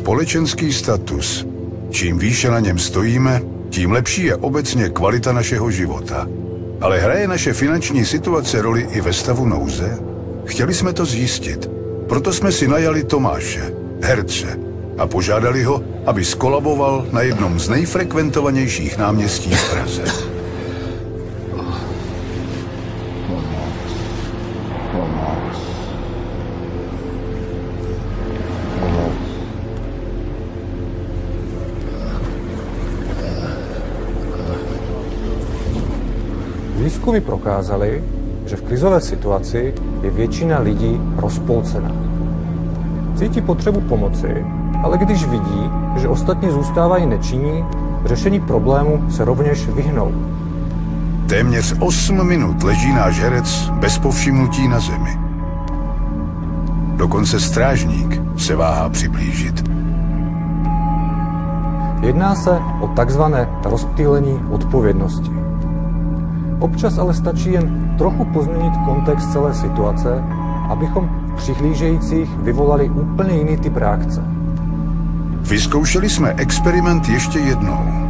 společenský status. Čím výše na něm stojíme, tím lepší je obecně kvalita našeho života. Ale hraje naše finanční situace roli i ve stavu nouze? Chtěli jsme to zjistit. Proto jsme si najali Tomáše, herce, a požádali ho, aby skolaboval na jednom z nejfrekventovanějších náměstí v Praze. Výzkumy prokázaly, že v krizové situaci je většina lidí rozpolcená. Cítí potřebu pomoci, ale když vidí, že ostatní zůstávají nečinní, řešení problému se rovněž vyhnou. Téměř 8 minut leží náš herec bez povšimnutí na zemi. Dokonce strážník se váhá přiblížit. Jedná se o takzvané rozptýlení odpovědnosti. Občas ale stačí jen trochu pozměnit kontext celé situace, abychom v přihlížejících vyvolali úplně jiný typ reakce. Vyzkoušeli jsme experiment ještě jednou.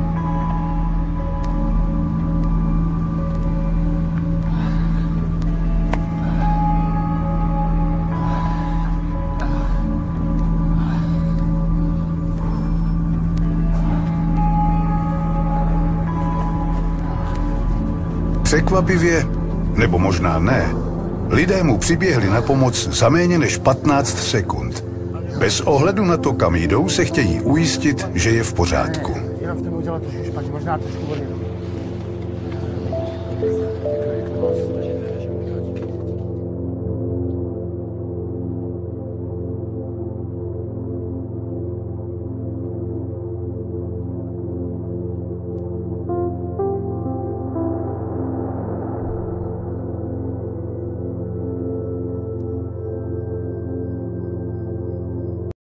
Překvapivě, nebo možná ne, lidé mu přiběhli na pomoc za méně než 15 sekund. Bez ohledu na to, kam jdou, se chtějí ujistit, že je v pořádku. Jenom jste mi udělal trošku špatně, možná trošku vody.